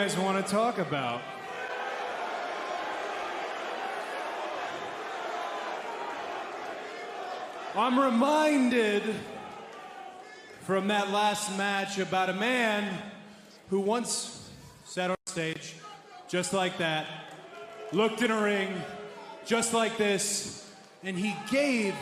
guys want to talk about? I'm reminded from that last match about a man who once sat on stage just like that, looked in a ring just like this, and he gave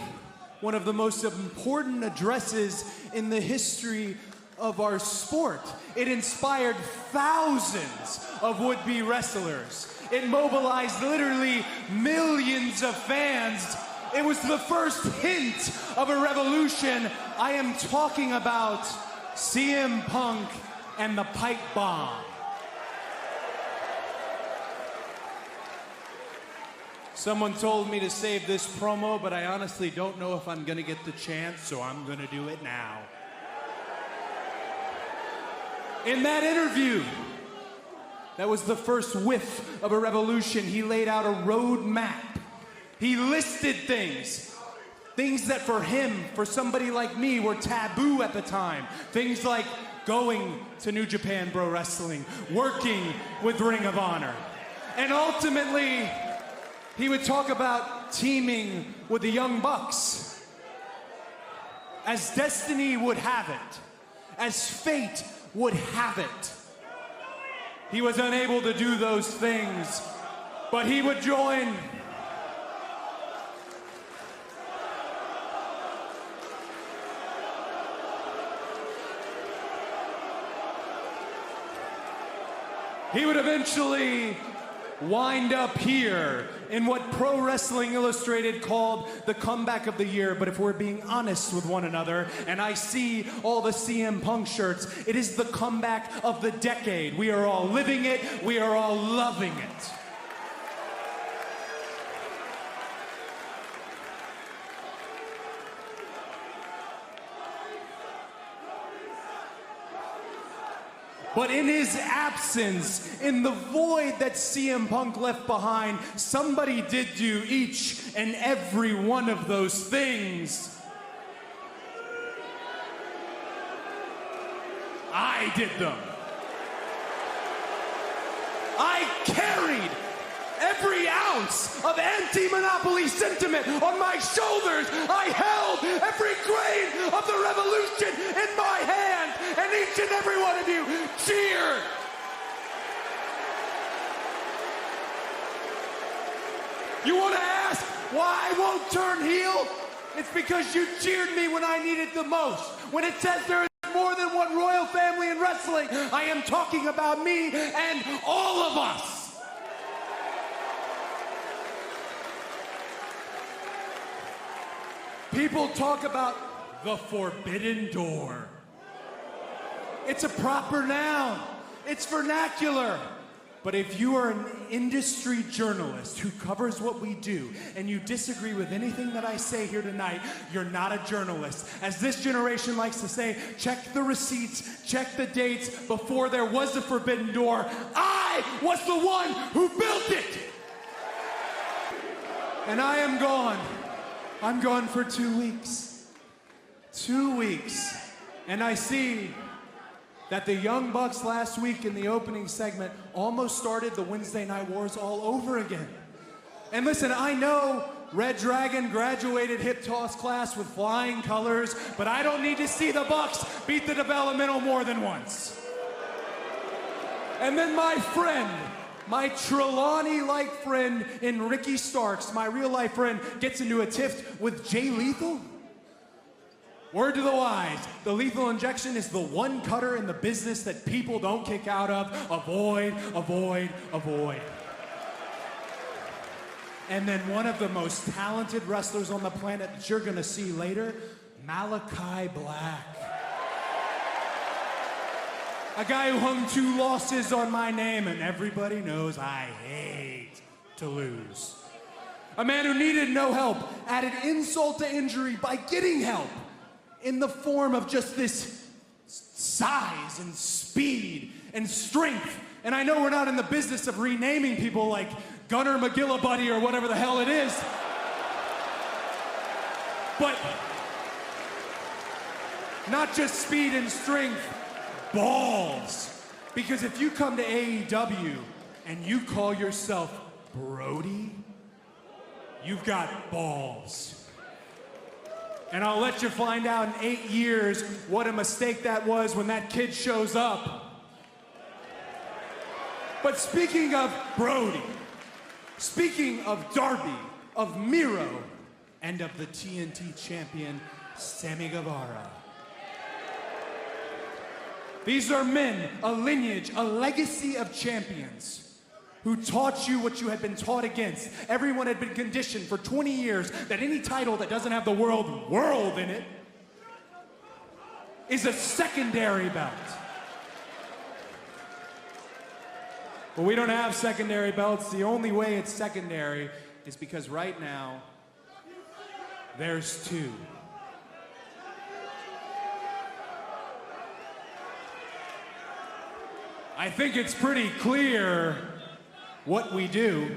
one of the most important addresses in the history of our sport. It inspired thousands of would-be wrestlers. It mobilized literally millions of fans. It was the first hint of a revolution. I am talking about CM Punk and the pipe bomb. Someone told me to save this promo, but I honestly don't know if I'm gonna get the chance, so I'm gonna do it now. In that interview, that was the first whiff of a revolution. He laid out a road map. He listed things that for him, for somebody like me, were taboo at the time. Things like going to New Japan Pro Wrestling, working with Ring of Honor. And ultimately, he would talk about teaming with the Young Bucks. As destiny would have it, as fate would have it, he was unable to do those things, but he would join he would eventually wind up here in what Pro Wrestling Illustrated called the comeback of the year. But if we're being honest with one another, and I see all the CM Punk shirts, it is the comeback of the decade. We are all living it. We are all loving it. But in his absence, in the void that CM Punk left behind, somebody did do each and every one of those things. I did them. I carried every ounce of anti-monopoly sentiment on my shoulders. I held every grain of the revolution in my hand, and each and every one of you cheered. You want to ask why I won't turn heel? It's because you cheered me when I needed the most. When it says there is more than one royal family in wrestling, I am talking about me and all of us. People talk about the forbidden door. It's a proper noun. It's vernacular. But if you are an industry journalist who covers what we do and you disagree with anything that I say here tonight, you're not a journalist. As this generation likes to say, check the receipts, check the dates. Before there was a forbidden door, I was the one who built it. And I am gone. I'm gone for 2 weeks. 2 weeks. And I see that the Young Bucks last week in the opening segment almost started the Wednesday Night Wars all over again. And listen, I know Red Dragon graduated hip toss class with flying colors, but I don't need to see the Bucks beat the developmental more than once. And then my friend, my Trelawney-like friend in Ricky Starks, my real-life friend, gets into a tiff with Jay Lethal? Word to the wise, the lethal injection is the one cutter in the business that people don't kick out of. Avoid, avoid, avoid. And then one of the most talented wrestlers on the planet that you're gonna see later, Malachi Black. A guy who hung 2 losses on my name, and everybody knows I hate to lose. A man who needed no help, added insult to injury by getting help in the form of just this size and speed and strength. And I know we're not in the business of renaming people like Gunnar McGillibuddy or whatever the hell it is. But not just speed and strength, balls. Because if you come to AEW and you call yourself Brody, you've got balls. And I'll let you find out in 8 years what a mistake that was when that kid shows up. But speaking of Brody, speaking of Darby, of Miro, and of the TNT champion, Sammy Guevara. These are men, a lineage, a legacy of champions who taught you what you had been taught against. Everyone had been conditioned for 20 years that any title that doesn't have the word world in it is a secondary belt. But we don't have secondary belts. The only way it's secondary is because right now, there's two. I think it's pretty clear what we do.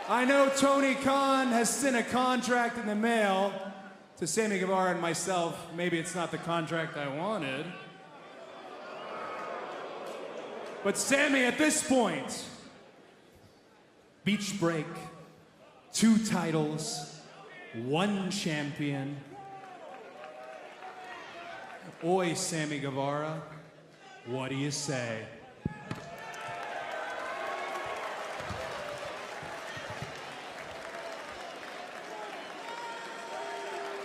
I know Tony Khan has sent a contract in the mail to Sammy Guevara and myself. Maybe it's not the contract I wanted. But Sammy, at this point, beach break, 2 titles, 1 champion. Oi, Sammy Guevara, what do you say?